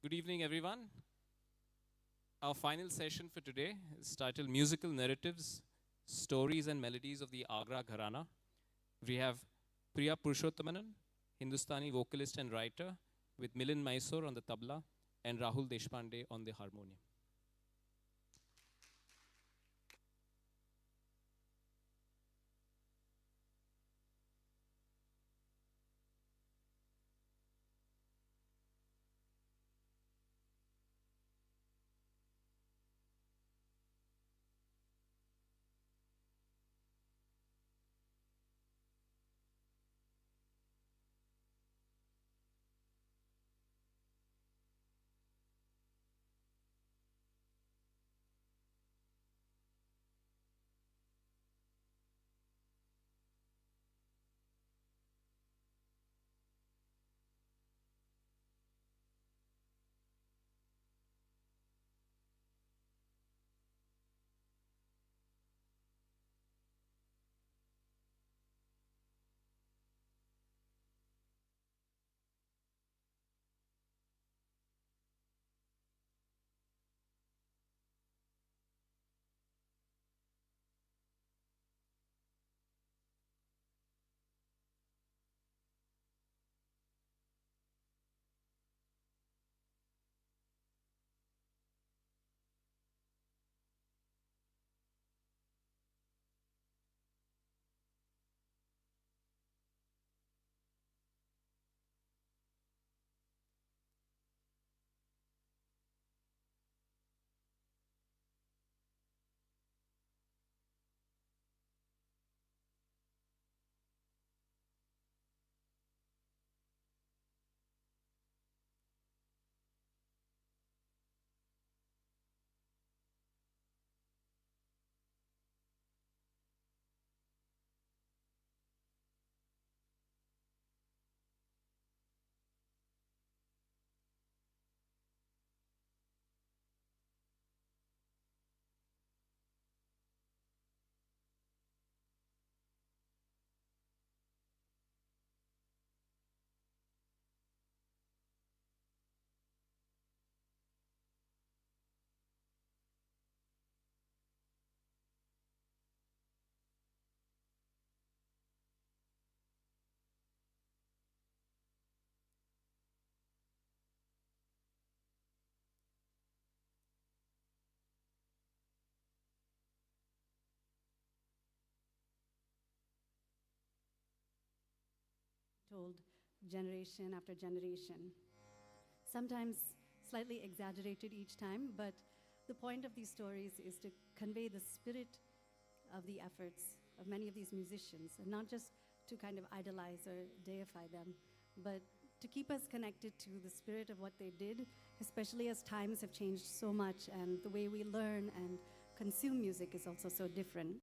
Good evening, everyone. Our final session for today is titled Musical Narratives, Stories and Melodies of the Agra Gharana. We have Priya Purushottamanan, Hindustani vocalist and writer, with Milind Mysore on the tabla and Rahul Deshpande on the harmonium. Told generation after generation. Sometimes slightly exaggerated each time, but the point of these stories is to convey the spirit of the efforts of many of these musicians, and not just to kind of idolize or deify them, but to keep us connected to the spirit of what they did, especially as times have changed so much and the way we learn and consume music is also so different.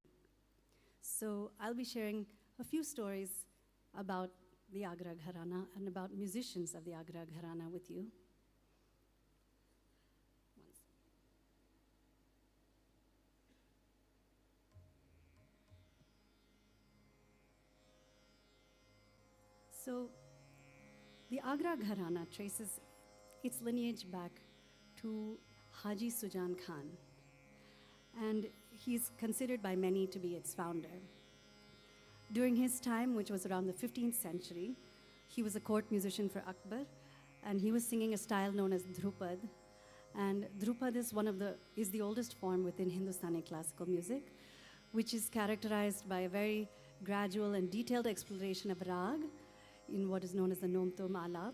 So I'll be sharing a few stories about the Agra Gharana and about musicians of the Agra Gharana with you. So the Agra Gharana traces its lineage back to Haji Sujan Khan, and he's considered by many to be its founder. During his time, which was around the 15th century, he was a court musician for Akbar, and he was singing a style known as Dhrupad. And Dhrupad is the oldest form within Hindustani classical music, which is characterized by a very gradual and detailed exploration of rag in what is known as the Nomtom Alap,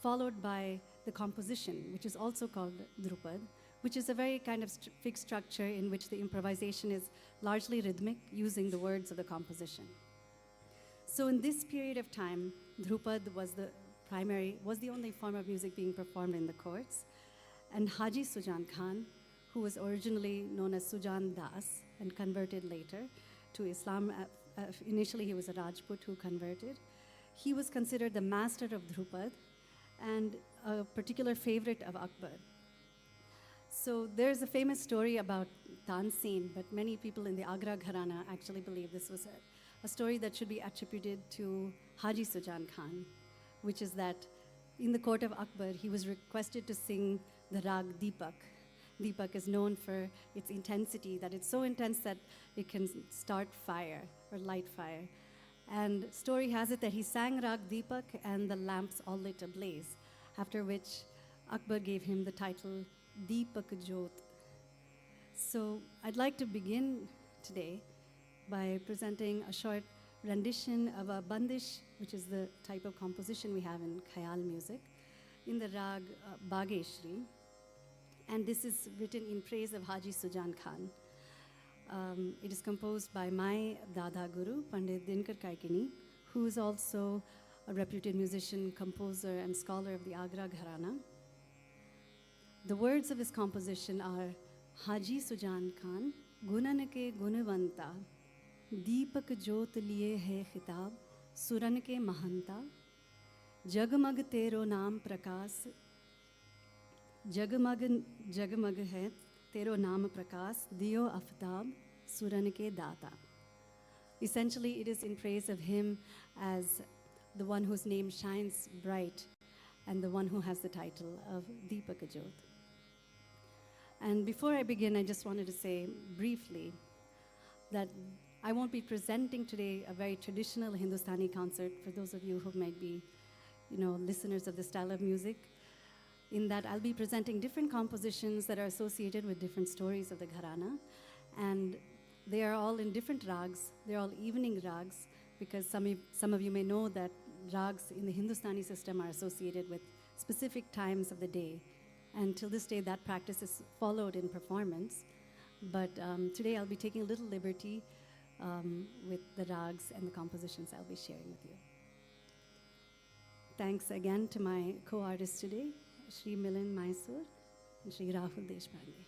followed by the composition, which is also called Dhrupad, which is a very kind of fixed structure in which the improvisation is largely rhythmic, using the words of the composition. So in this period of time, Dhrupad was the only form of music being performed in the courts. And Haji Sujan Khan, who was originally known as Sujan Das and converted later to Islam, initially he was a Rajput who converted. He was considered the master of Dhrupad and a particular favorite of Akbar. So there's a famous story about Tansin, but many people in the Agra Gharana actually believe this was a story that should be attributed to Haji Sujan Khan, which is that in the court of Akbar, he was requested to sing the rag Deepak. Deepak is known for its intensity, that it's so intense that it can start fire or light fire. And story has it that he sang rag Deepak and the lamps all lit ablaze, after which Akbar gave him the title Deepak Jyot. So I'd like to begin today by presenting a short rendition of a bandish, which is the type of composition we have in Khayal music, in the rag Bageshri. And this is written in praise of Haji Sujan Khan. It is composed by my Dada Guru, Pandit Dinkar Kaikini, who is also a reputed musician, composer, and scholar of the Agra Gharana. The words of his composition are Haji Sujan Khan, Gunan ke gunavanta, Deepak Jyot liye hai khitab, Suran ke mahanta, Jagmag tero naam prakas, Jagmag jagmag hai tero naam prakas, Diyo aftab, Suran ke data. Essentially, it is in praise of him as the one whose name shines bright and the one who has the title of Deepak Jyot. And before I begin, I just wanted to say briefly that I won't be presenting today a very traditional Hindustani concert for those of you who might be, listeners of this style of music, in that I'll be presenting different compositions that are associated with different stories of the Gharana. And they are all in different rags. They're all evening rags, because some of you may know that rags in the Hindustani system are associated with specific times of the day. And till this day, that practice is followed in performance. But today, I'll be taking a little liberty with the rags and the compositions I'll be sharing with you. Thanks again to my co-artists today, Shri Milind Mysore and Shri Rahul Deshpande.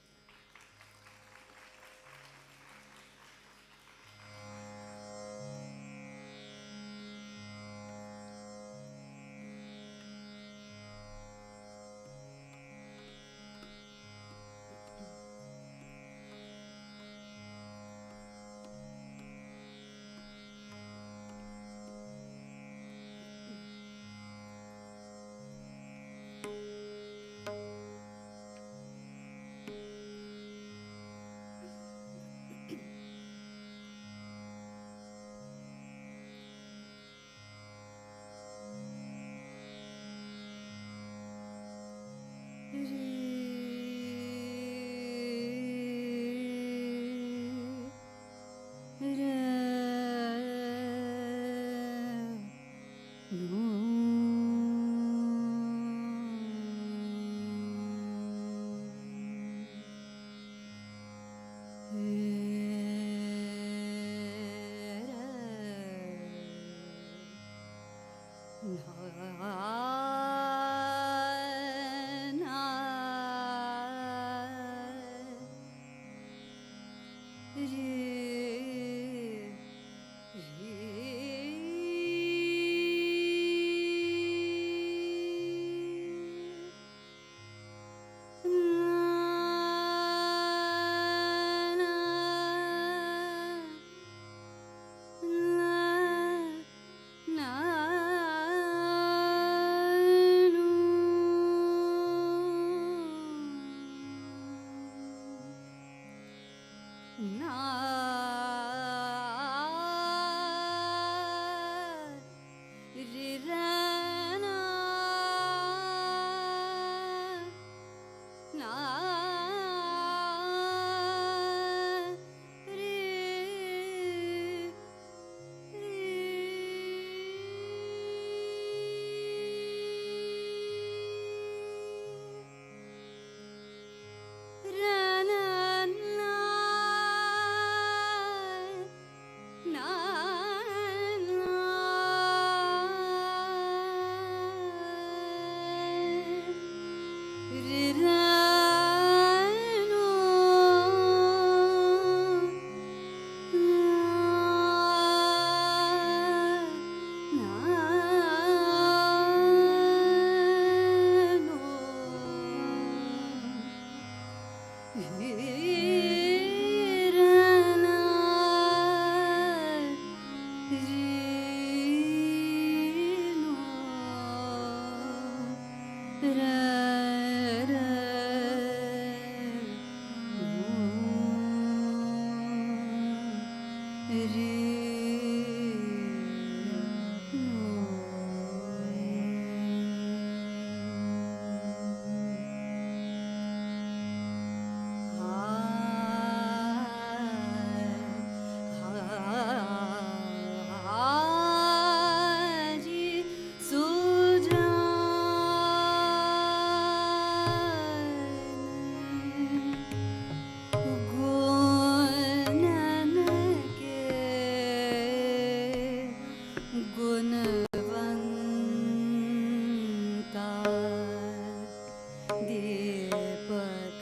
दीपक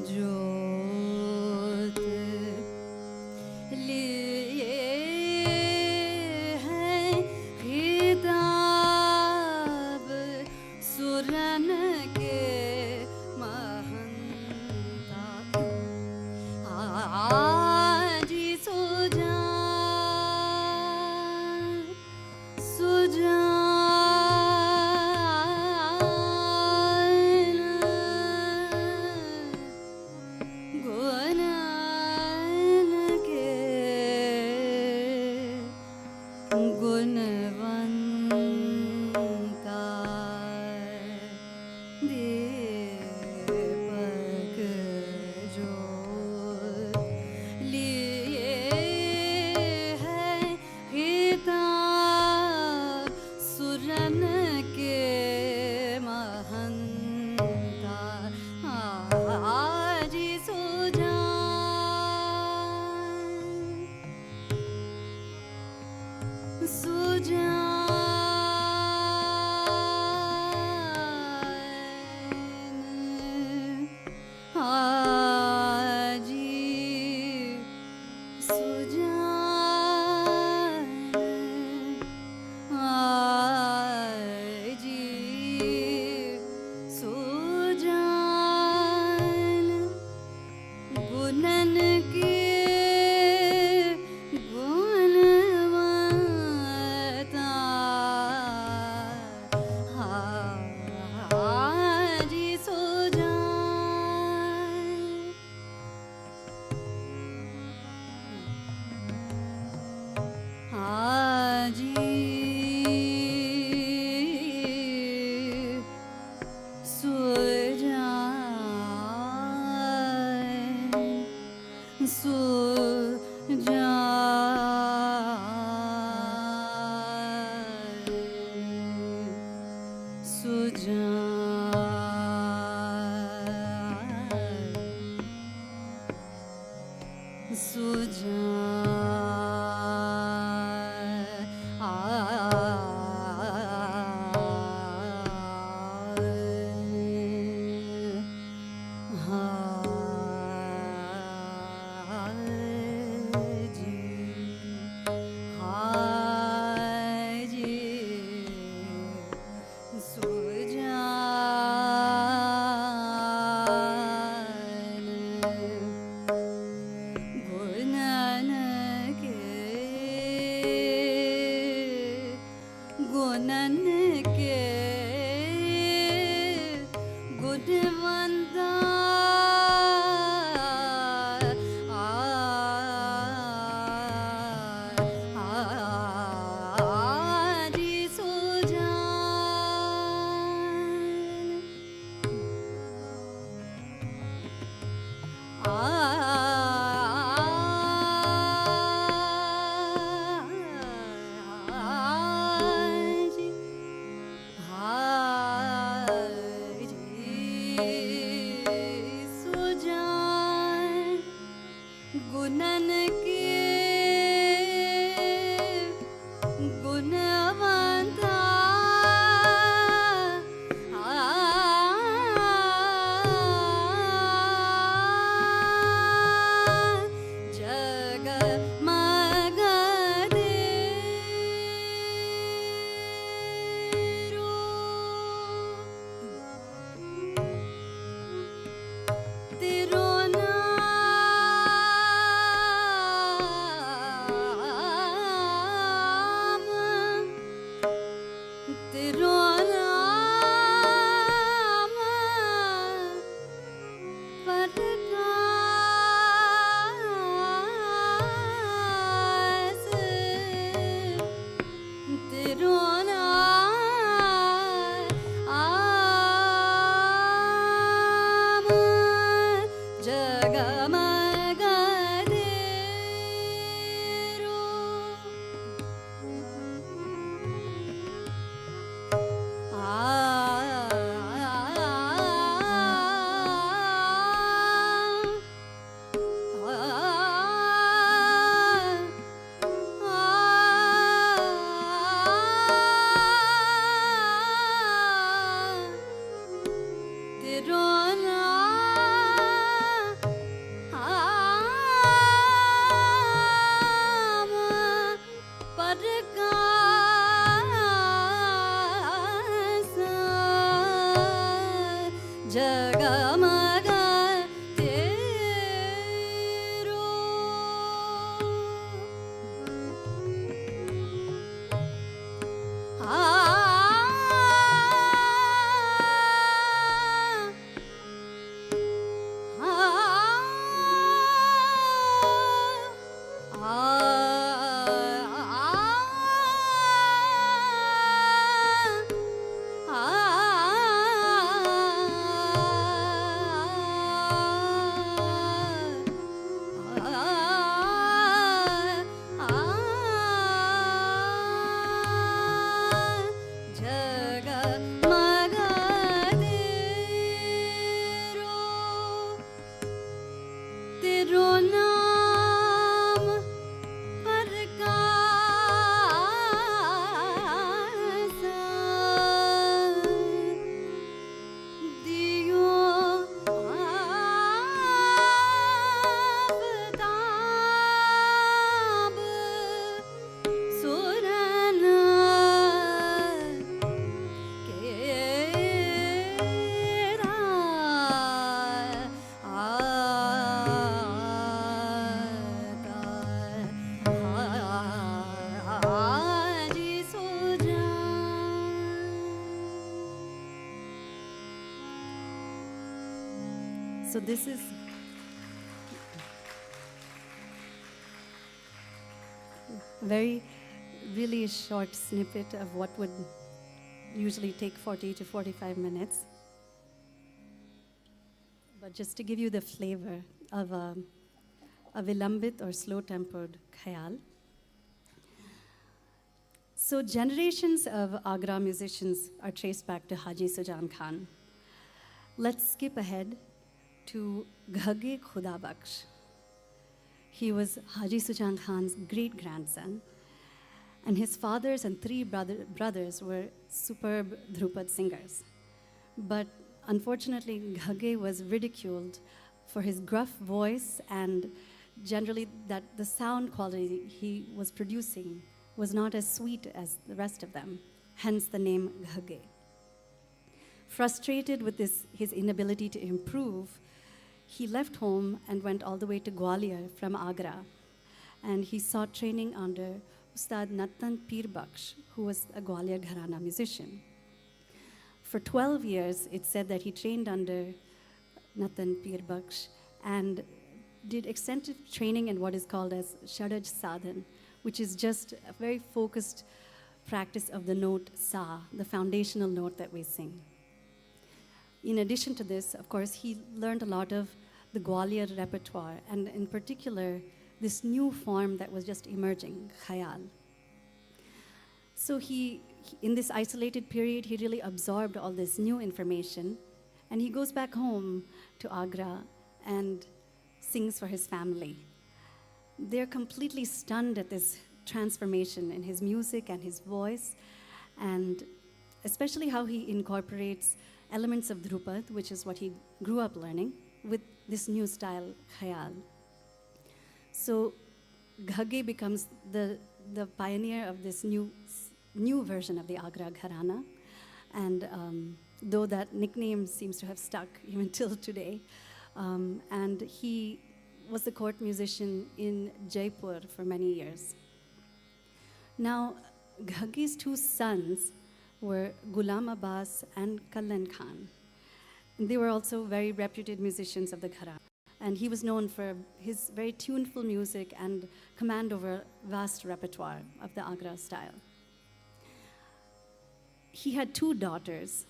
ज्योत लिए है खिताब सुरन के महंता आज गुणवंता दीपक ज्योत लिए है खिताब सुरन के महंता आज गुणन के गुणवंता हाजी सुजान हाजी गुणन के गुणवंता आजी सुजान गुणन के गुणवंता जगमग देरो So this is very, really short snippet of what would usually take 40 to 45 minutes. But just to give you the flavor of a vilambit or slow-tempered khayal. So generations of Agra musicians are traced back to Haji Sujan Khan. Let's skip ahead to Ghagge Khuda Bakhsh. He was Haji Sujan Khan's great-grandson, and his fathers and three brothers were superb Dhrupad singers. But unfortunately, Ghagge was ridiculed for his gruff voice and generally that the sound quality he was producing was not as sweet as the rest of them, hence the name Ghagge. Frustrated with his inability to improve, he left home and went all the way to Gwalior from Agra. And he sought training under Ustad Natan Pir Bakhsh, who was a Gwalior Gharana musician. For 12 years, it's said that he trained under Natan Pir Bakhsh and did extensive training in what is called as Shadaj Sadhan, which is just a very focused practice of the note Sa, the foundational note that we sing. In addition to this, of course, he learned a lot of the Gwalior repertoire, and in particular, this new form that was just emerging, khayal. So in this isolated period, he really absorbed all this new information, and he goes back home to Agra and sings for his family. They're completely stunned at this transformation in his music and his voice, and especially how he incorporates elements of Dhrupad, which is what he grew up learning, with this new style, khayal. So Ghagge becomes the pioneer of this new version of the Agra Gharana, and though that nickname seems to have stuck even till today, and he was the court musician in Jaipur for many years. Now, Ghagge's two sons were Ghulam Abbas and Kallan Khan. They were also very reputed musicians of the Gharana, and he was known for his very tuneful music and command over vast repertoire of the Agra style. He had two daughters,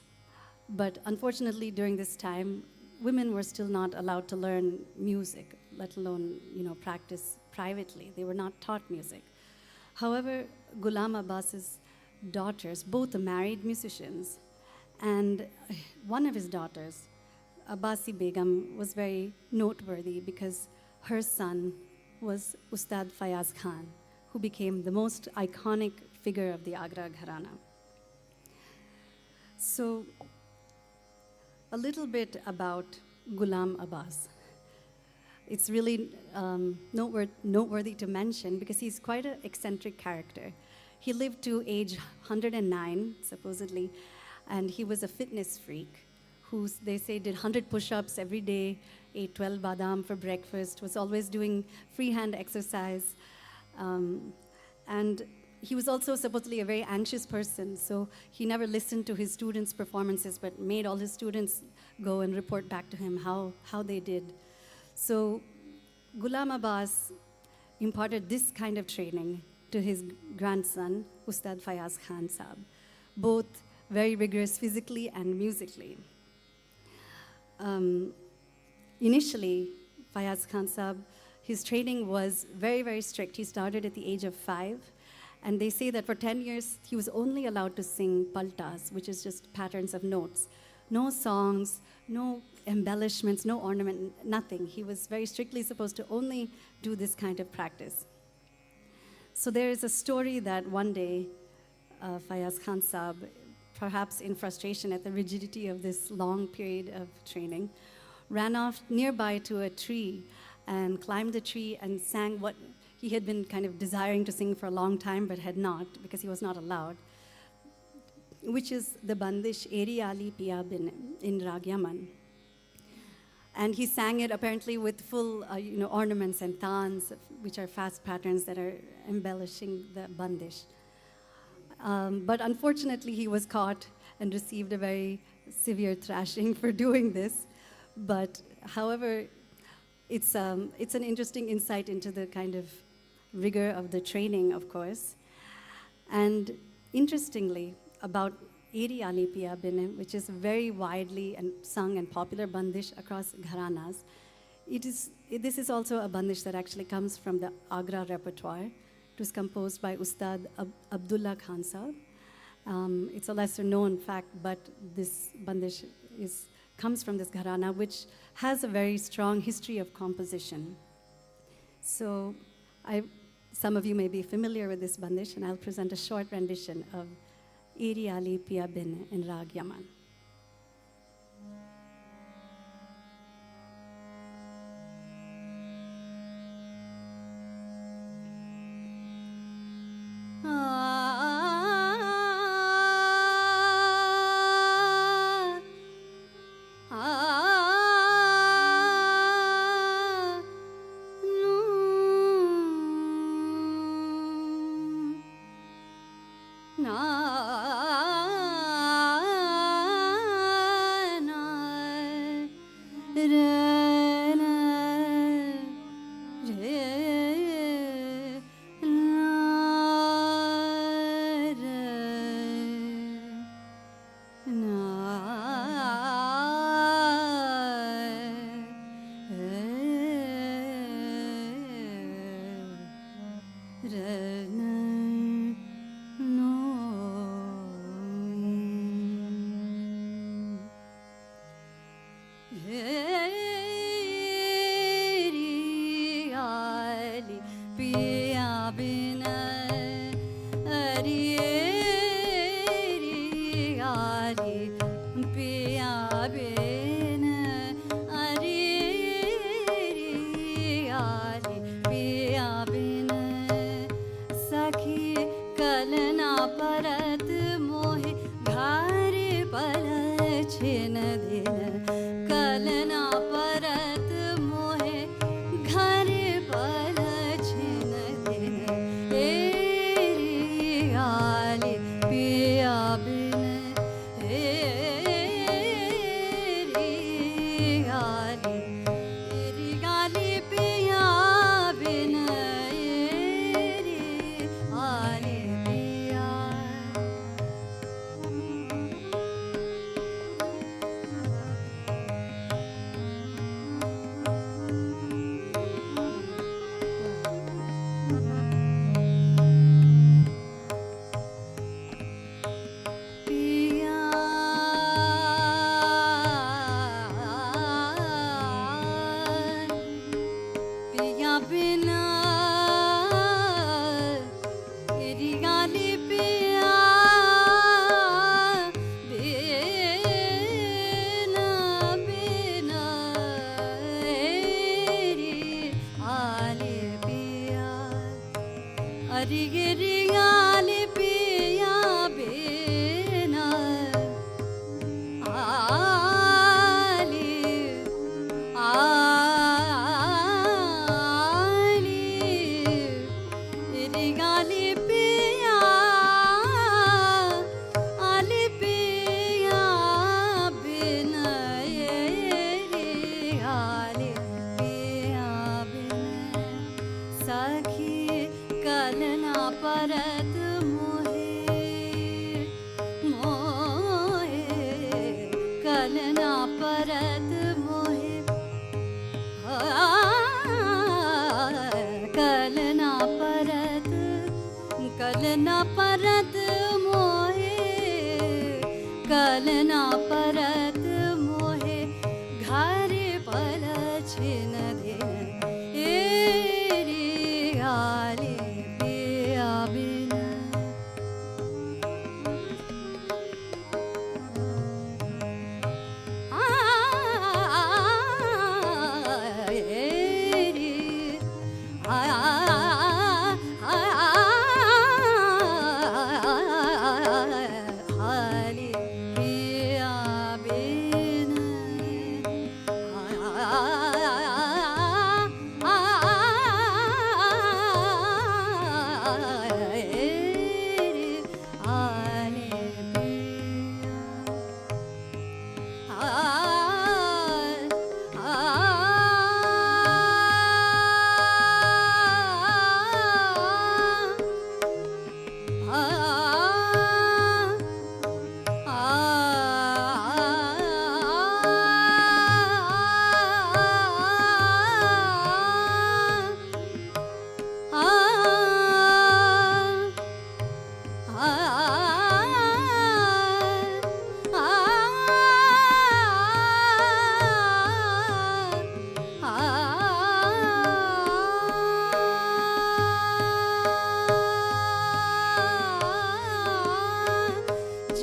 but unfortunately during this time, women were still not allowed to learn music, let alone, practice privately. They were not taught music. However, Ghulam Abbas's daughters, both married musicians, and one of his daughters, Abbasi Begum, was very noteworthy because her son was Ustad Fayaz Khan, who became the most iconic figure of the Agra Gharana. So a little bit about Ghulam Abbas. It's really noteworthy to mention because he's quite an eccentric character. He lived to age 109, supposedly, and he was a fitness freak who, they say, did 100 push-ups every day, ate 12 badam for breakfast, was always doing freehand exercise. And he was also supposedly a very anxious person, so he never listened to his students' performances, but made all his students go and report back to him how they did. So Ghulam Abbas imparted this kind of training to his grandson, Ustad Fayaz Khan Sahab, both very rigorous physically and musically. Initially, Fayaz Khan Sahab, his training was very, very strict. He started at the age of 5, and they say that for 10 years, he was only allowed to sing paltas, which is just patterns of notes. No songs, no embellishments, no ornament, nothing. He was very strictly supposed to only do this kind of practice. So there is a story that one day, Fayaz Khan Sahab, perhaps in frustration at the rigidity of this long period of training, ran off nearby to a tree and climbed the tree and sang what he had been kind of desiring to sing for a long time but had not because he was not allowed, which is the Bandish Eri Ali Piya Bin in Rag Yaman. And he sang it apparently with full ornaments and tans, which are fast patterns that are embellishing the Bandish. But unfortunately, he was caught and received a very severe thrashing for doing this. But however, it's an interesting insight into the kind of rigor of the training, of course. And interestingly, about Eri Ali Piya Bin, which is very widely sung and popular bandish across gharanas, this is also a bandish that actually comes from the Agra repertoire. It was composed by Ustad Abdullah Khan Sahab. It's a lesser known fact, but this bandish comes from this gharana, which has a very strong history of composition. So some of you may be familiar with this bandish, and I'll present a short rendition of Eri Ali Piya Bin in Rag Yaman. परत मोहे कलना परत मोहे कलना परत मोहे घर पल छिन दिन एरी आले पिया बिन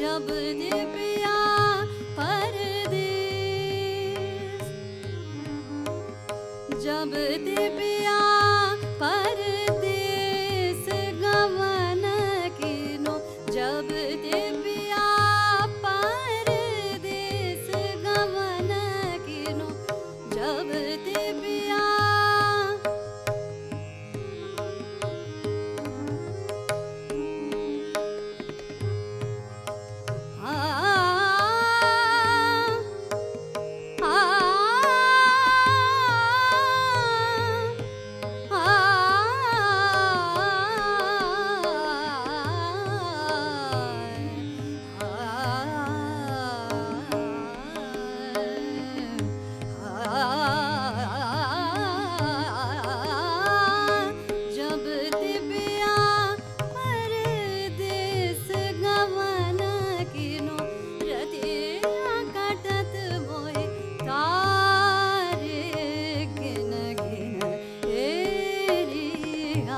जब दिव्या परदेस जब दिव्या परदेस गमन किनो जब दिव्या परदेस गमन किनो जब दिव्या जब दिव्या परदेस गमन किनो रतिया कटत मोहे तारे गिन गिन एरी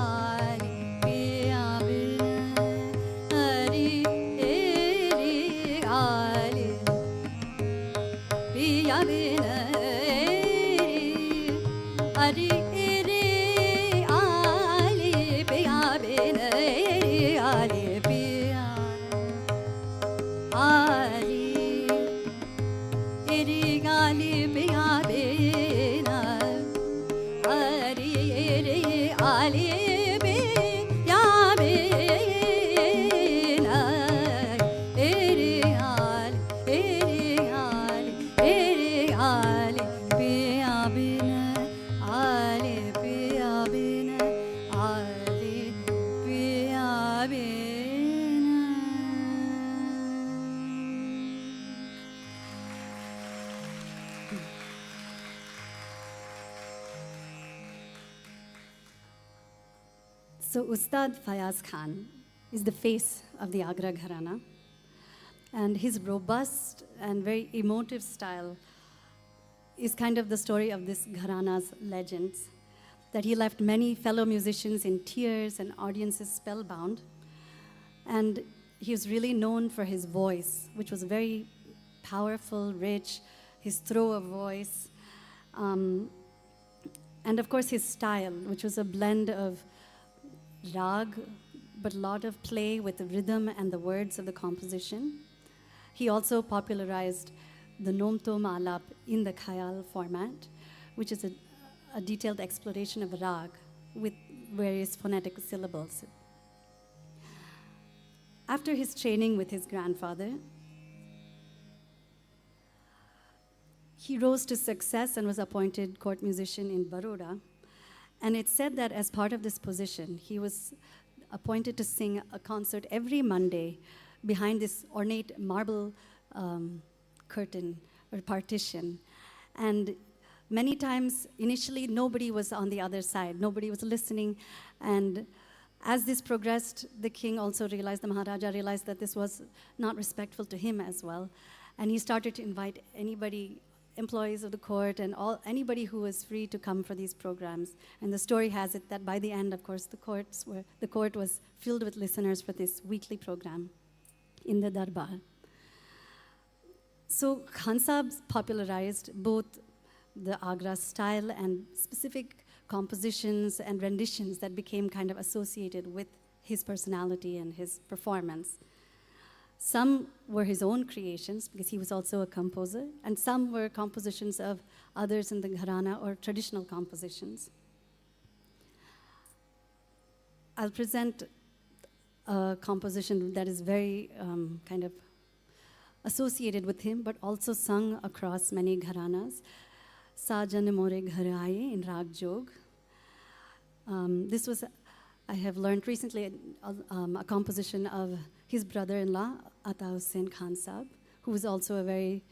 आली पिया बिन हरी एरी आली पिया बिन हरी एरी आली पिया बिन आली पिया आली एरी गाली पिया बिन हरी एरी आली पिया बिन एरी आली पिया बिन आली पिया बिन आली पिया बिन So Ustad Fayaz Khan is the face of the Agra Gharana, and his robust and very emotive style is kind of the story of this Gharana's legends, that he left many fellow musicians in tears and audiences spellbound. And he was really known for his voice, which was very powerful, rich, his throw of voice. And of course his style, which was a blend of rag, but a lot of play with the rhythm and the words of the composition. He also popularized the Nom Tom Alap in the Khayal format, which is a detailed exploration of rag with various phonetic syllables. After his training with his grandfather, he rose to success and was appointed court musician in Baroda. And it's said that as part of this position, he was appointed to sing a concert every Monday behind this ornate marble curtain or partition. And many times, initially, nobody was on the other side. Nobody was listening. And as this progressed, the king also realized, the Maharaja realized that this was not respectful to him as well. And he started to invite anybody, employees of the court and anybody who was free to come for these programs. And the story has it that by the end, of course, the court was filled with listeners for this weekly program in the Darbar. So Khan Sahib popularized both the Agra style and specific compositions and renditions that became kind of associated with his personality and his performance. Some were his own creations, because he was also a composer, and some were compositions of others in the Gharana or traditional compositions. I'll present a composition that is very kind of associated with him, but also sung across many gharanas. Sajan More Ghar Aaye in Rag Jog. This was, I have learned recently, a composition of his brother-in-law, Ata Hussain Khan Sahib, who was also a very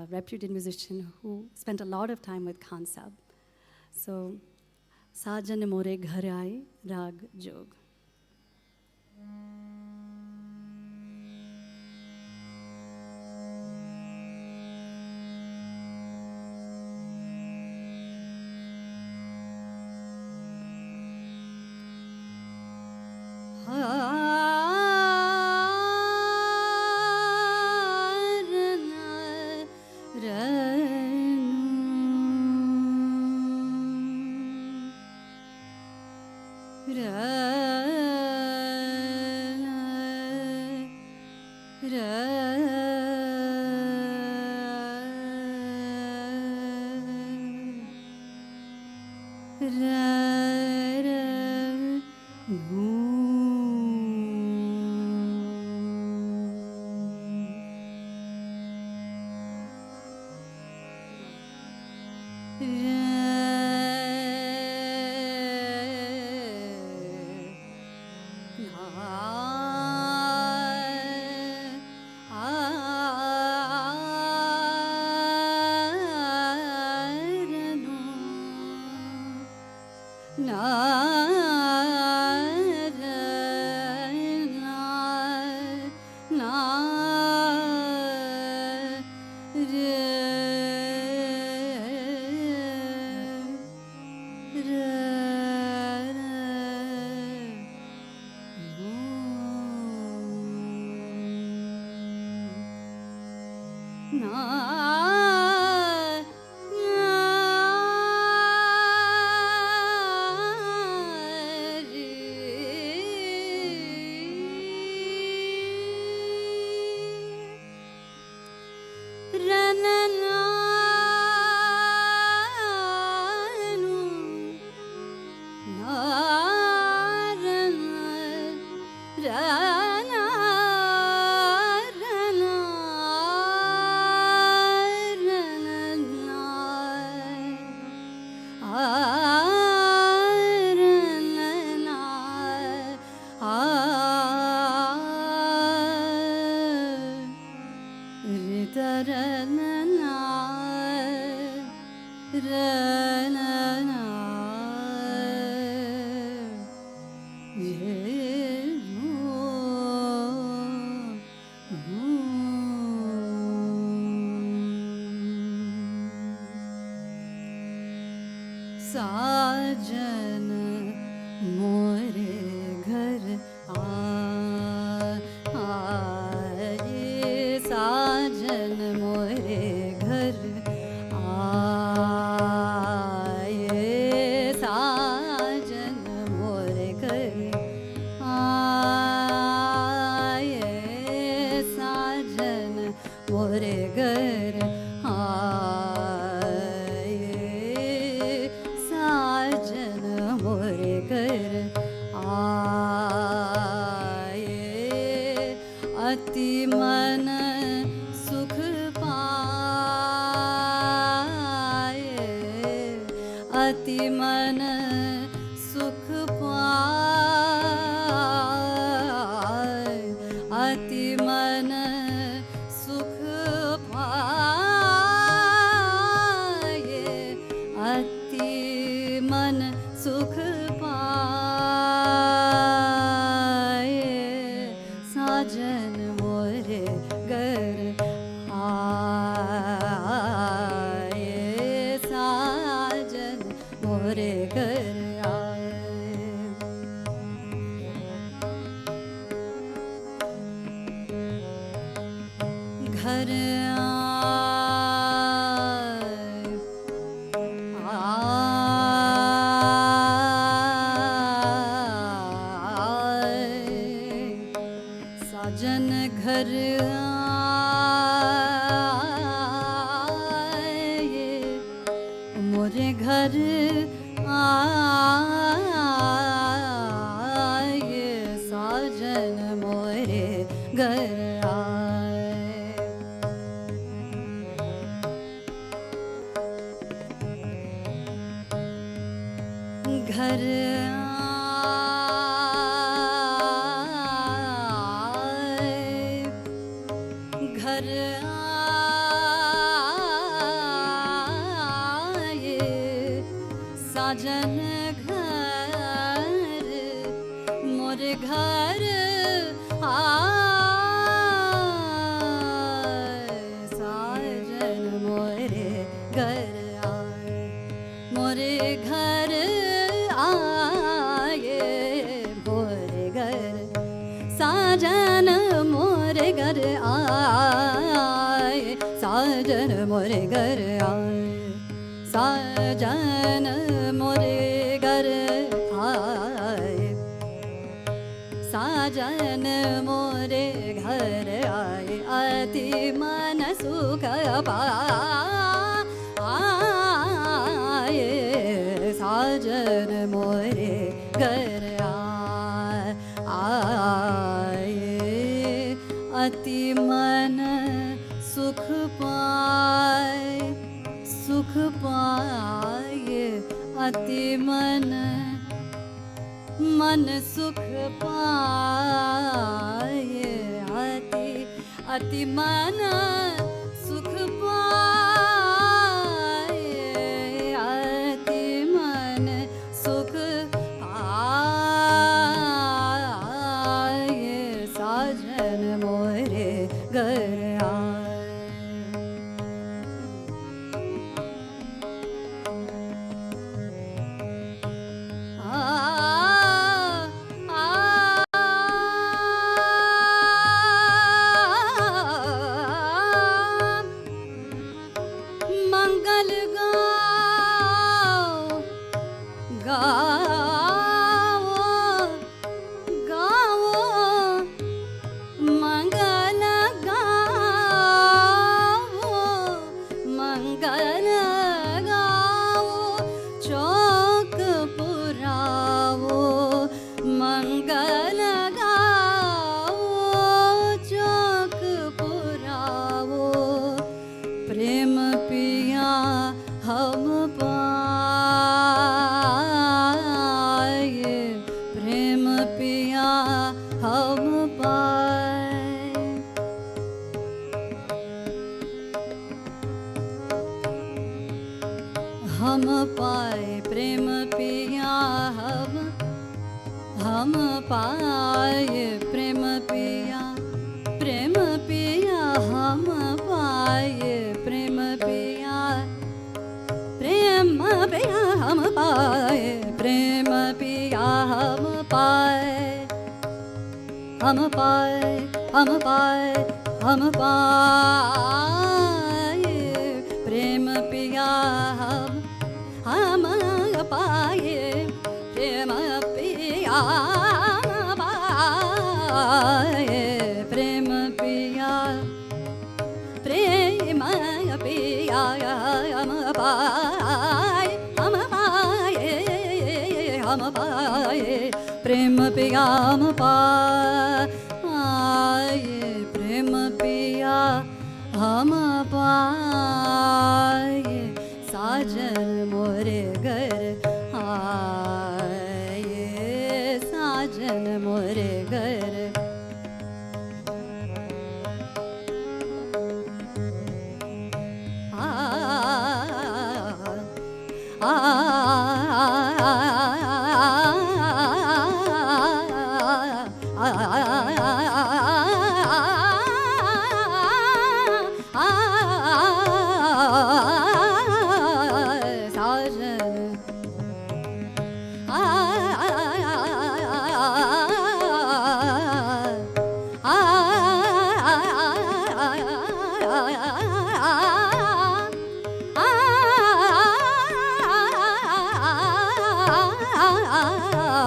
reputed musician who spent a lot of time with Khan Sahib. So, Sajan More Ghar Aaye, Rag Jog. साजन मोरे घर आए साजन मोरे घर आए साजन मोरे घर आए साजन मोरे घर साजन मोरे घर आए अति मन सुख पाए अति मन सुख पाए अति मन सुख पाए मोरे घर आए। घर साजन घर आए, मोरे घर आए, साजन मोरे घर आए। घर घर आए, साजन घर, मोरे घर आए, साजन मोरे घर आए, मोरे घर आए, मोरे घर साजन मोरे घर आए, साजन मोरे घर आए, साजन मोरे घर आए, साजन मोरे घर आए, अति मन सुख पाए, साजन मोरे घर आए, अति मन सुख पाए, सुख पाए, अति मन मन सुख पाए, अति मन सुख पाए, अति मन सुख पाए, साजन मोरे घर आए। मंगल गाओ गाओ गाओ, मंगल गाओ, मंगल गाओ, चौक पुराओ, मंगल गाओ, चौक पुराओ, प्रेम पिया हम पाए, प्रेम पिया हम पाए, हम पाए प्रेम पिया हम पाए, प्रेम पिया, प्रेम पिया हम पाए, प्रेम पिया, प्रेम पिया हम पाए, प्रेम पिया हम पाए, हम पाए, हम पाए, हम पाए, प्रेम पिया हम पाए, प्रेम पिया पाए, प्रेम पिया, प्रेम पिया हम पाए, हम पाए, हम पाए, प्रेम पिया हम पाए, प्रेम पिया हम पाए, साजन मोरे घर आए, साजन मोरे घर साजन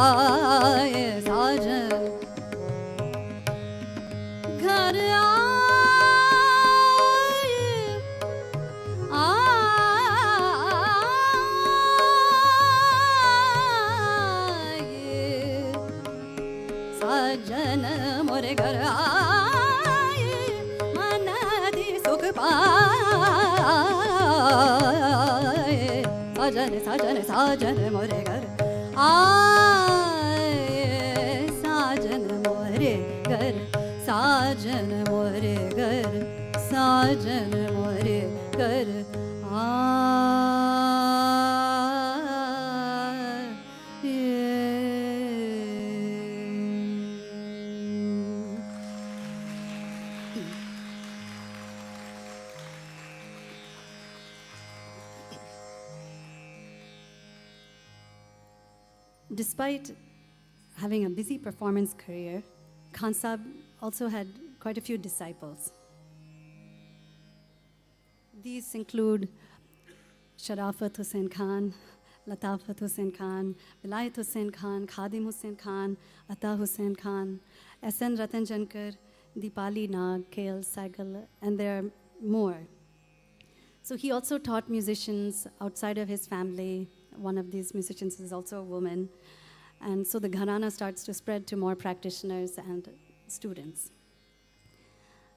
आए साजन घर साजन मोरे घर आए मन दी सुख पाए साजन साजन साजन मोरे घर आए साजन मोरे घर साजन मोरे घर साजन मोरे घर Despite having a busy performance career, Khan Sahib also had quite a few disciples. These include Sharafat Hussain Khan, Latafat Hussain Khan, Vilayat Hussain Khan, Khadim Hussain Khan, Ata Hussain Khan, S.N. Ratanjankar, Deepali Nag, K.L. Saigal, and there are more. So he also taught musicians outside of his family. One of these musicians is also a woman. And so the gharana starts to spread to more practitioners and students.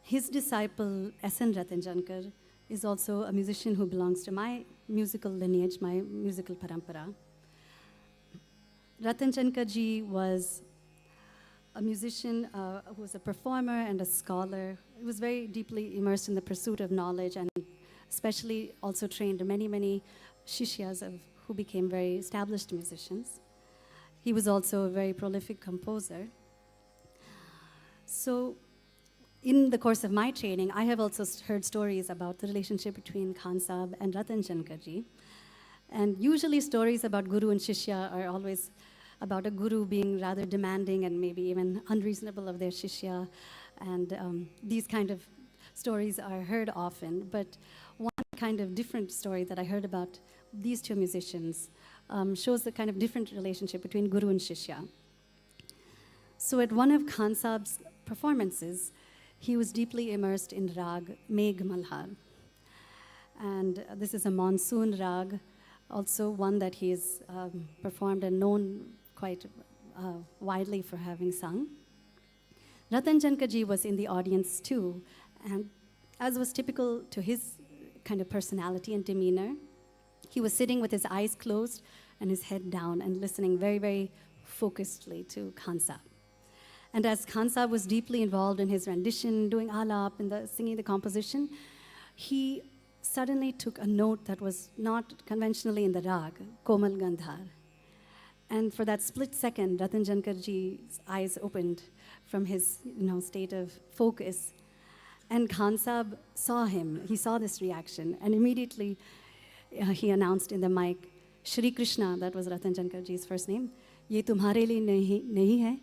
His disciple, S.N. Ratanjankar, is also a musician who belongs to my musical lineage, my musical parampara. Ratanjankar ji was a musician who was a performer and a scholar. He was very deeply immersed in the pursuit of knowledge and especially also trained many, many shishyas who became very established musicians. He was also a very prolific composer. So in the course of my training, I have also heard stories about the relationship between Khan Sahib and Ratanjankar ji. And usually stories about guru and shishya are always about a guru being rather demanding and maybe even unreasonable of their shishya. And these kind of stories are heard often. But one kind of different story that I heard about these two musicians shows the kind of different relationship between guru and shishya. So at one of Khan Sahib's performances, he was deeply immersed in rag Megh Malhar. And this is a monsoon rag, also one that he has performed and known quite widely for having sung. Ratanjankar ji was in the audience too, and as was typical to his kind of personality and demeanor, he was sitting with his eyes closed and his head down and listening very, very focusedly to Khan Sahib. And as Khan Sahib was deeply involved in his rendition, doing alap and singing the composition, he suddenly took a note that was not conventionally in the rag, Komal Gandhar. And for that split second, Ratanjankar ji's eyes opened from his state of focus. And Khan Sahib saw him, he saw this reaction, and immediately he announced in the mic, Shri Krishna, that was Ratanjankar ji's first name, ye tumhare liye nahi hai,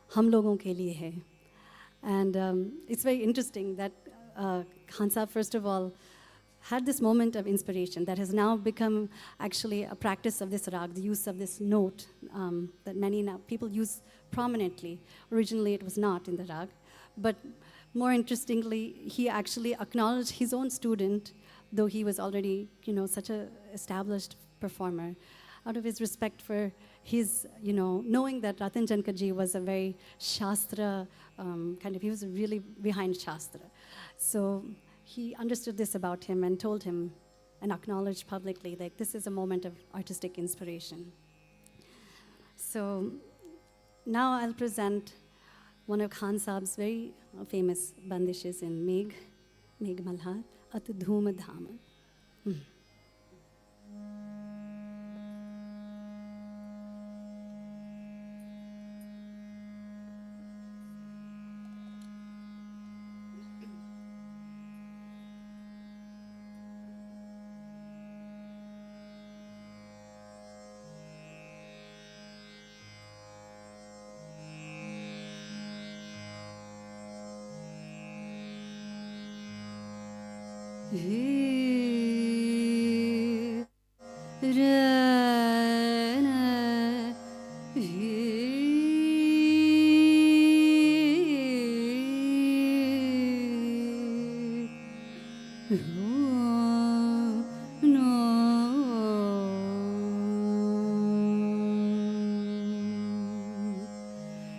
hum logon ke liye hai. And it's very interesting that Khan Sahib, first of all, had this moment of inspiration that has now become actually a practice of this rag, the use of this note that many now people use prominently. Originally it was not in the rag, but more interestingly, he actually acknowledged his own student, though he was already, such an established performer, out of his respect for his, knowing that Ratanjankar ji was a very Shastra, he was really behind Shastra. So he understood this about him and told him and acknowledged publicly that this is a moment of artistic inspiration. So now I'll present one of Khan Sahib's very famous bandishes in Megh Malhar, At Dhoom Dham. Rana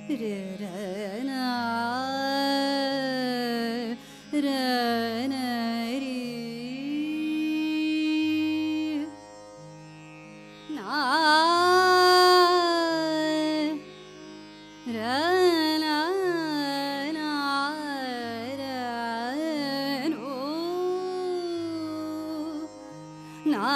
re re na re na ri na ra na na ra no na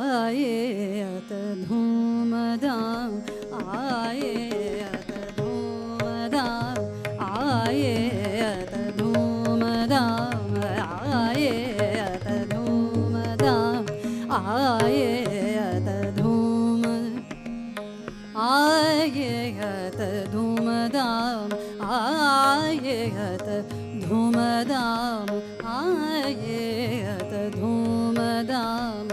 आयत धूमधाम आयत धूमधाम आयत धूमधाम आयत धूमधाम आयत धूम आयत धूमधाम आयत धूमधाम आयत धूमधाम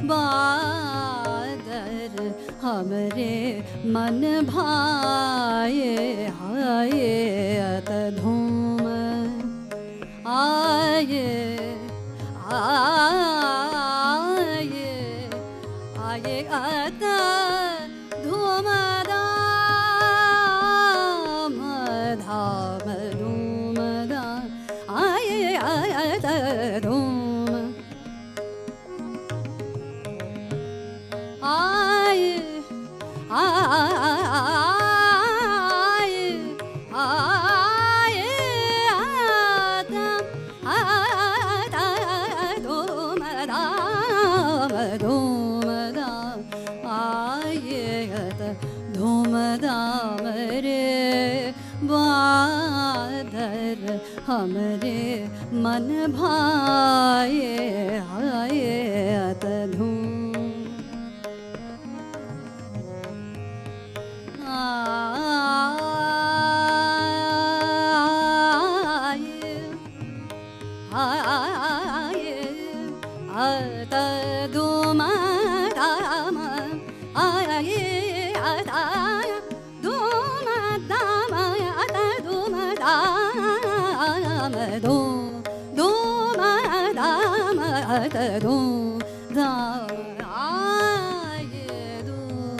बादर हमरे मन भाए हाये अत धूम आये आये आये अत धूम धाम धाम धूम धाम आये अत धूम आये आये आये धूम धाम धूम धाम आये धूम धाम रे बादर हमरे मन भाए आये अत धूम अत धूम धाम आये अत धूम धाम अत धूम धाम धूम धाम अत धूम धाम आये धूम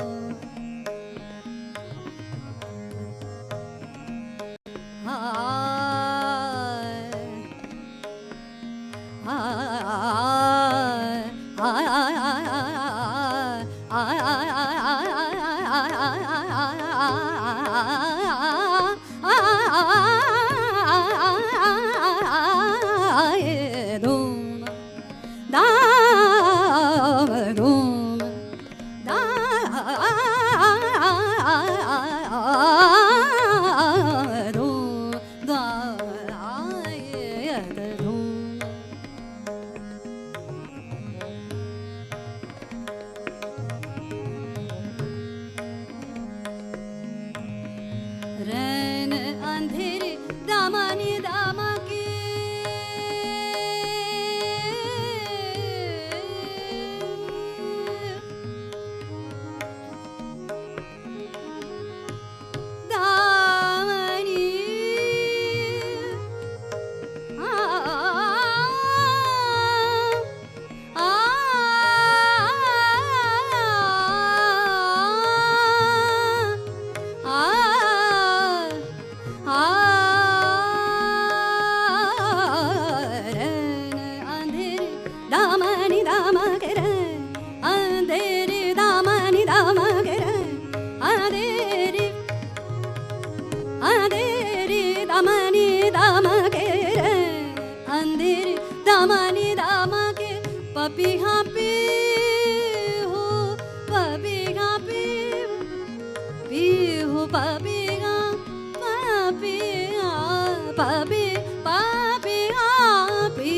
रैन अंधेरे दामनी दामा के दामनी दामनी दाम के रे अंधेरी दामनी दाम के रे अंधेरी अंधेरी दामनी दाम के रे अंधेरी दामनी दाम के पपिहा पी हो पपिहा पी पी हो पपिहा पपिहा पपी पपिहा पी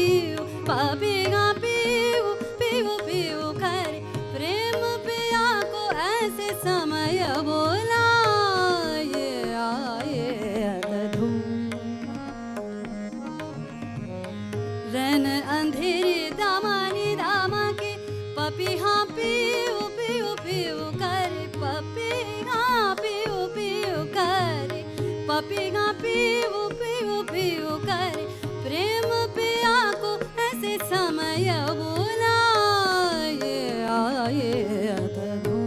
पपिहा पी पीऊ पीऊ अंधेरे दामानी दामा के पपी हाँ पीऊ पीऊ पीऊ करे पपी हाँ पीऊ पीऊ करे पपी हाँ पीऊ पीऊ पीऊ करे प्रेम पिया को ऐसे समय बुलाए आए अतनो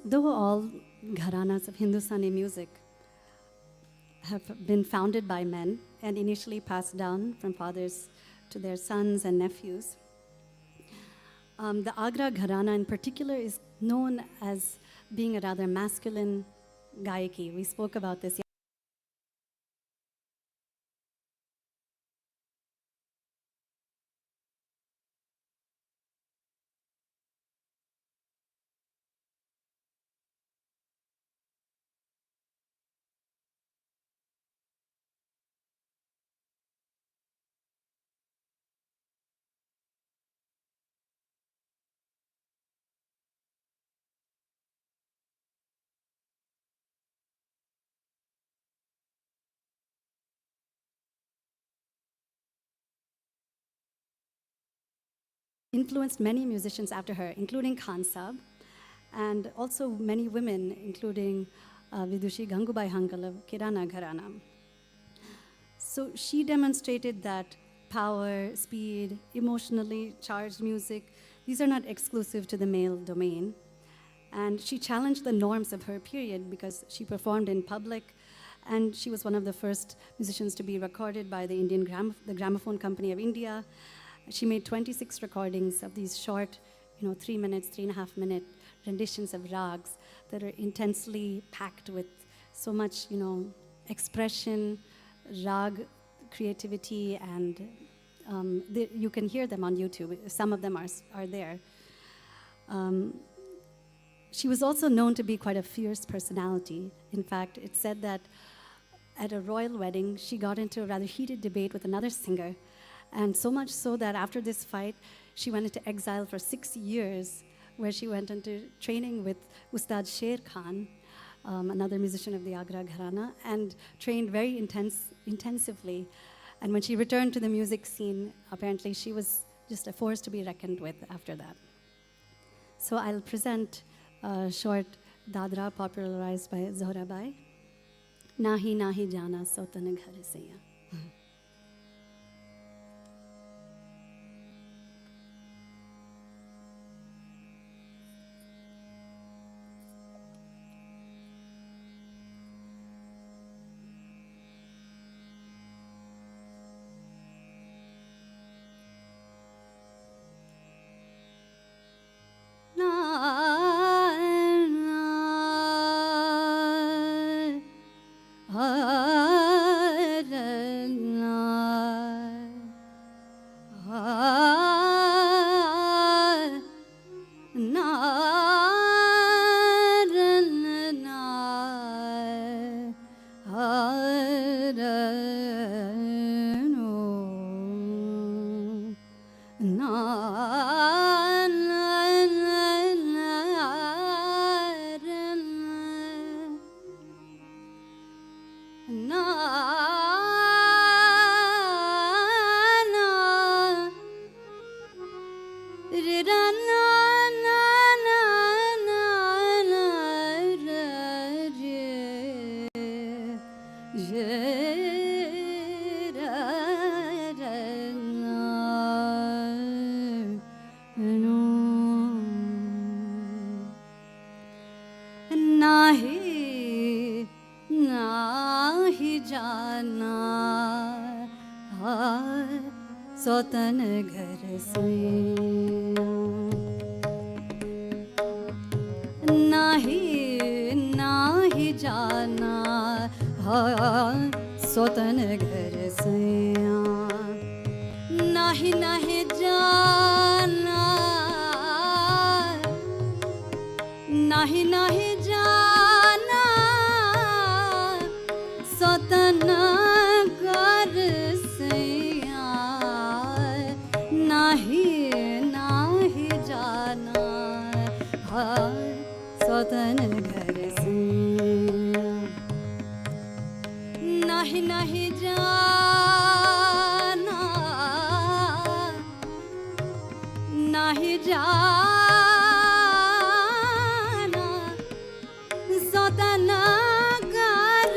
Though all gharanas of Hindustani music have been founded by men and initially passed down from fathers to their sons and nephews, the Agra Gharana in particular is known as being a rather masculine gayaki. We spoke about this. Influenced many musicians after her, including Khan Sahib, and also many women, including Vidushi Gangubai Hangal of Kirana Gharana. So she demonstrated that power, speed, emotionally charged music, these are not exclusive to the male domain. And she challenged the norms of her period because she performed in public, and she was one of the first musicians to be recorded by the the Gramophone Company of India. She made 26 recordings of these short, 3 minutes, 3.5 minute renditions of rags that are intensely packed with so much, expression, rag creativity, and you can hear them on YouTube. Some of them are there. She was also known to be quite a fierce personality. In fact, it's said that at a royal wedding, she got into a rather heated debate with another singer. And so much so that after this fight, she went into exile for 6 years, where she went into training with Ustad Sher Khan, another musician of the Agra Gharana, and trained very intensively. And when she returned to the music scene, apparently she was just a force to be reckoned with after that. So I'll present a short Dadra popularized by Zohrabai. Nahi nahi jana sotane ghar se ya. re ra na na na na na ra re je ra ra na no नाही नाही जाना सौतन घर से नाही नाही जाना सौतन घर से नाही नहीं जाना नहीं नहीं जाना सौतन घर से नहीं नहीं जाना सौतन घर से नहीं नहीं जाना नहीं जाना सौतन घर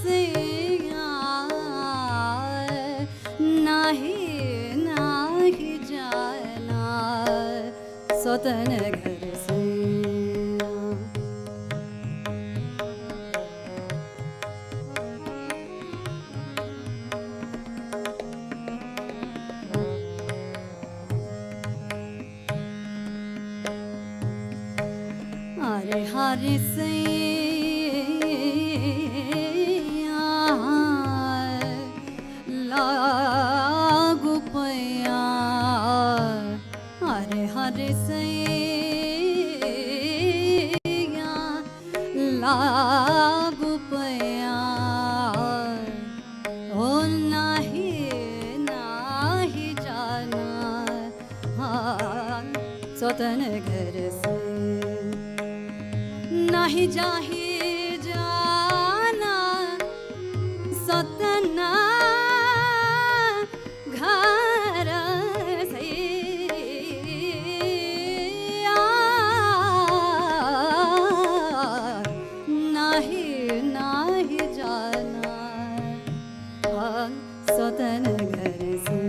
से नहीं नहीं जाना सौतन घर से हरे हरे से लागू पया हरे हरे से लागू पया ओ नहीं नहीं जाना सौतन घर से नहीं जाही जाना सौतन घर से नहीं नहीं जाना सौतन घर से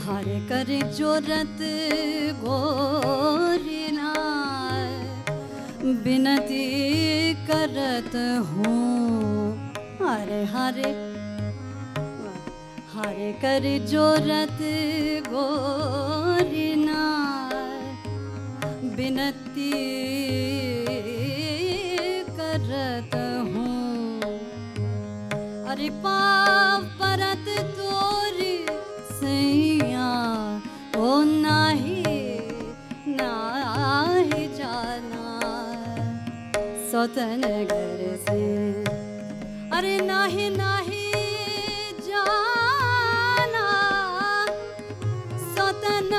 हरे कर जोरत गोरिना बिनती करत हूँ हरे हरे हरे कर जोरत गोरिना बिनती करत हूँ अरे पाप परत तोरी सैया ओ नाही नाही जाना सौतन घर से अरे नाही नाही जाना सौतन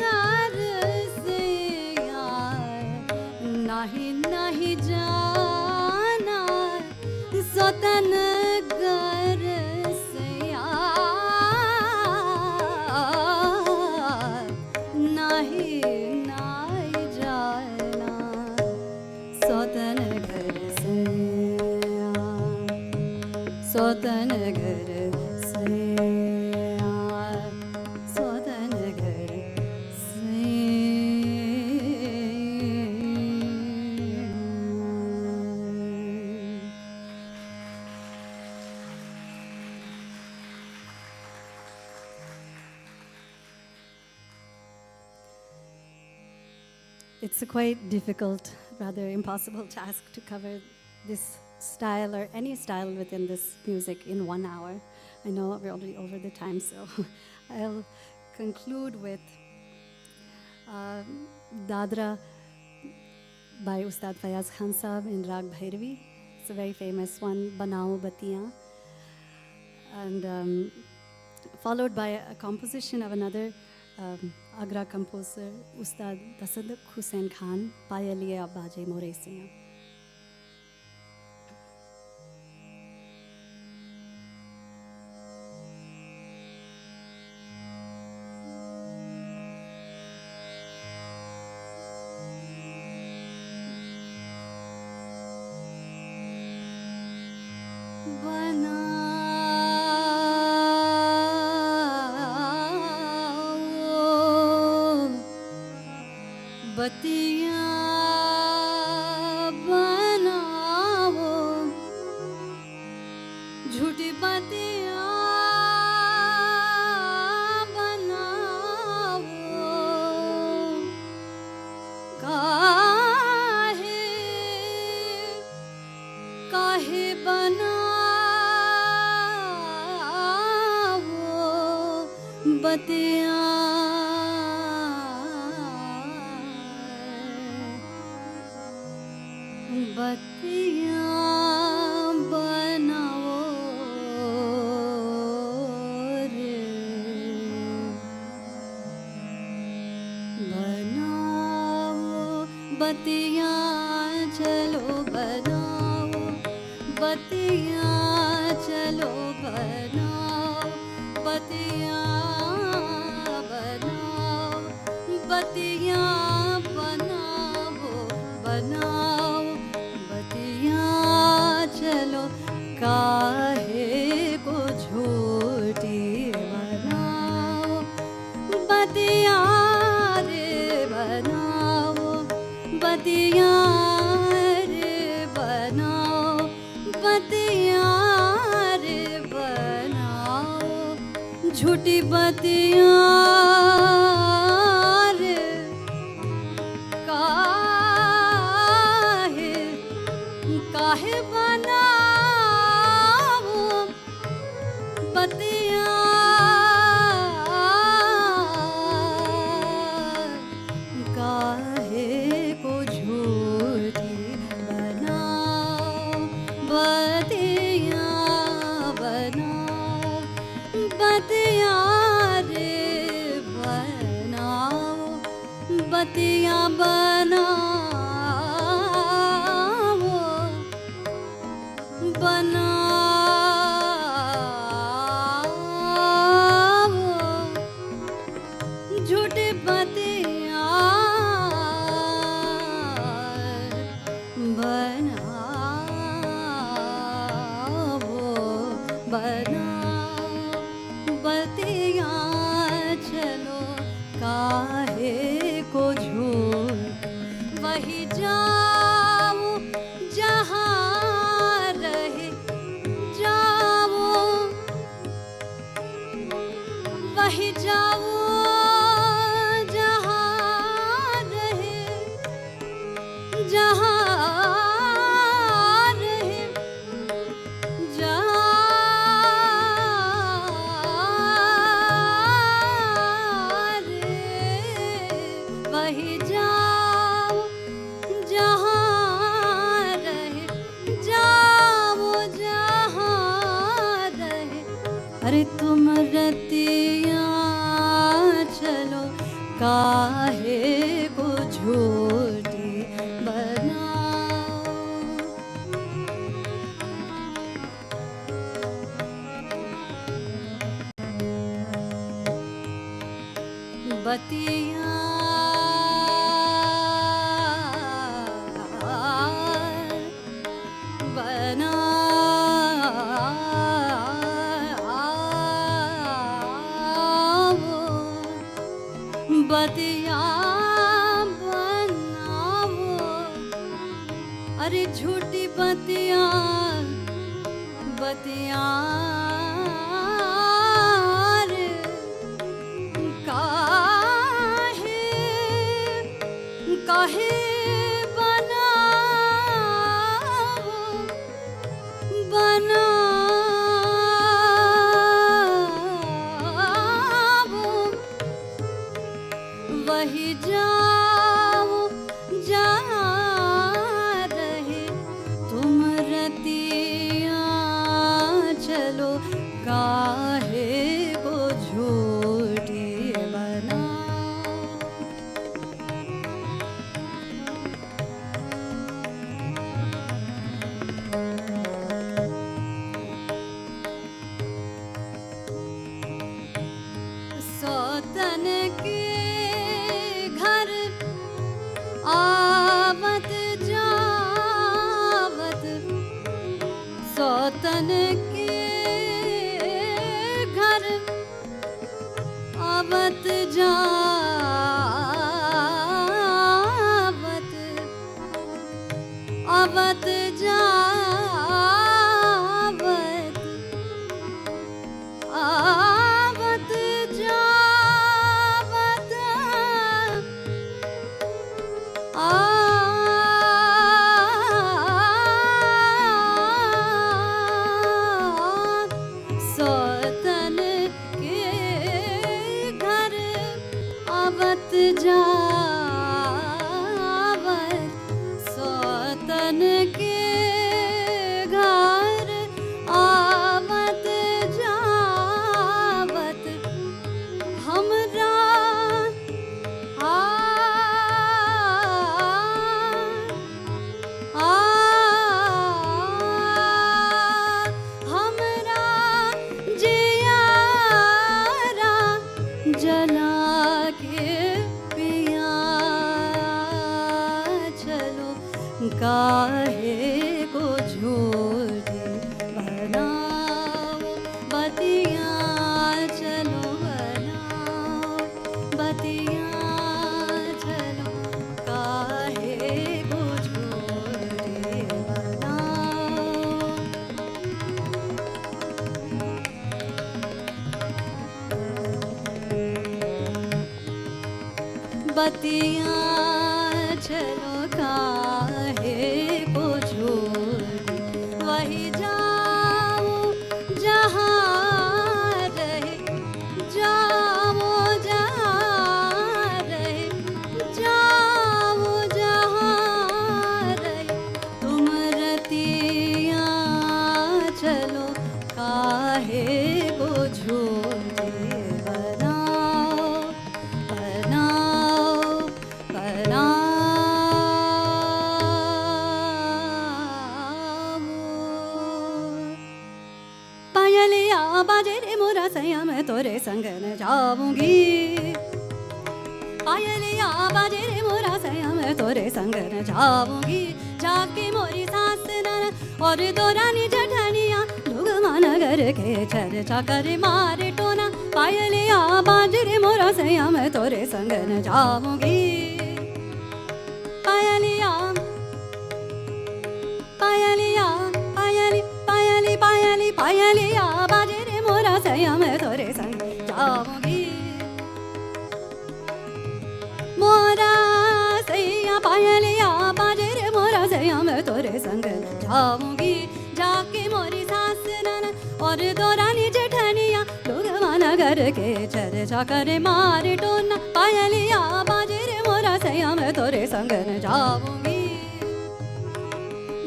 घर से नाही नहीं जाना सौतन घर से नहीं नहीं जाना सौतन घर से सौतन घर से सौतन घर से It's a quite difficult, rather impossible task to cover this style or any style within this music in 1 hour. I know we're already over the time, so I'll conclude with Dadra by Ustad Fayaz Khan Sahab in Rag Bhairavi. It's a very famous one, Banao Batiyan. And followed by a composition of another Agra composer, Ustad Tasadduk Hussain Khan, Payaliya Baje Moresiya. बनाओ बतिया बनाओ झूठी बतिया बनाओ काहे काहे बनाओ बतिया बतिया बनाओ रे बनाओ बतिया चलो बनाओ बतिया चलो बनाओ बतिया बनाओ बतिया बनाओ बनाओ बतिया चलो काहे को झूठी बनाओ बतिया रे बनाओ बतिया रे बनाओ बतिया रे बनाओ झूठी बतिया रे काहे काहे बनाओ बतिया काहे को झूठी बनाओ बतिया बनाओ बतिया रे बनाओ बतिया बनाओ बनाओ झूठी बतिया बनाओ बनाओ बतिया चलो काहे को झूठ वही जाओ जहाँ रहे जाओ वही जाओ जहाँ रहे जहाँ रहे जहाँ रे वही जाओ जहाँ रहे जाओ जहाँ रहे अरे तुम रतिया चलो काहे को झूठी बनाओ बतिया बनाओ बतिया बनाओ अरे झूठी बतिया बतिया रे काहे काहे बनाओ बनाओ वही जाओ जहाँ रहे तुम रतिया चलो आवत जावत आवत जावत सौतन के घर आवत जावत सौतन के घर आवत जावत हमरा हमरा जियारा जला के पिया चलो काहे को झोली बनाओ बतिया चलो बनाओ बतिया चलो काहे को झोली बनाओ बतिया चलो काहे को छोड़ी वही जाओ जहाँ रहे जाओ जहाँ रहे जाओ जहाँ रहे तुम रतिया चलो काहे को छोड़ी बनाओ बनाओ पायलिया बाजे रे मोरा सैया मैं तोरे संग न जाऊंगी पायलिया बाजे रे मोरा सैया मैं तोरे संग न जाऊंगी जाके मोरी सास नन और दो रानी जठनिया लुगमा नगर के चर्चा करे मारे टोना पायलिया बाजे रे मोरा सैया मैं तोरे संग न जाऊंगी पायलिया पायलिया पायली पायली पायली पायलिया बाजे रे मोरा सैया मैं तोरे संग जाऊंगी मोरा सैया पायलिया बाजे रे मोरा सैया मैं तोरे संग जाऊंगी जाके मोरी सास नन और दो रानी जेठनिया लोगवा नगर के चर्चा करे मारे टोना पायलिया बाजे रे मोरा सैया मैं तोरे संग न जाऊंगी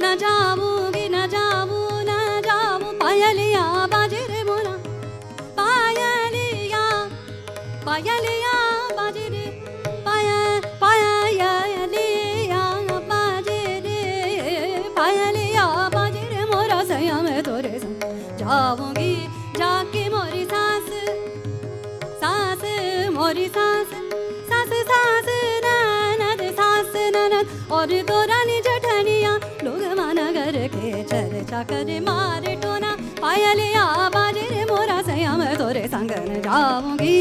न जाऊंगी न जाऊं न जाऊं पायलिया बाजे रे मोरा पायलिया पायलिया बाजे रे पायलिया बाजे रे पायलिया बाजे रे मोरा सैया मैं तोरे संग जाऊंगी जाके मोरी सास सास मोरी सास सास सास ननद सास ननद और दो रानी जठनिया लोग नगर के चर्चा करे मारे टोना पायलिया बाजे रे मोरा सैया मैं तोरे संग न जाऊंगी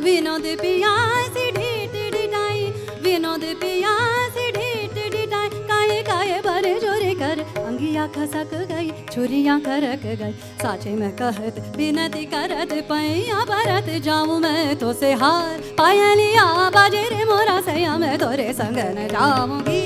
विनोद पियासी ढीट डिटाई विनोद पियासी ढीट डिटाई काहे काहे बरे जोरे कर अंगिया खसक गई छुरियां खरक गई साचे में कहत विनती करत पैया भरत जाऊं मैं तो से हार पायलिया बाजे रे मोरा सैया मैं तोरे संग न जाऊंगी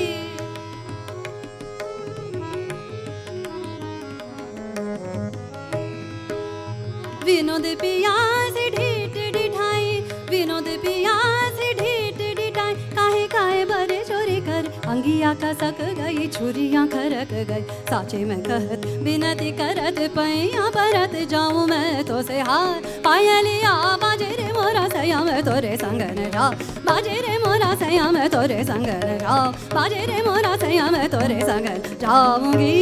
विनोद पियासी ढीट डिठाई विनोद पियासी ढीट डिठाई काहे काहे बरे चोरी कर अंगिया कसक गई छुरियां खरक गई साचे में कहत विनती करत पैया भरत जाऊं मैं तो से हार पायलिया बाजे रे मोरा सैया मैं तोरे संग न जा बाजे रे मोरा सैया मैं तोरे संग न जा बाजे रे मोरा सैया मैं तोरे संग जाऊंगी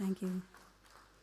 Thank you.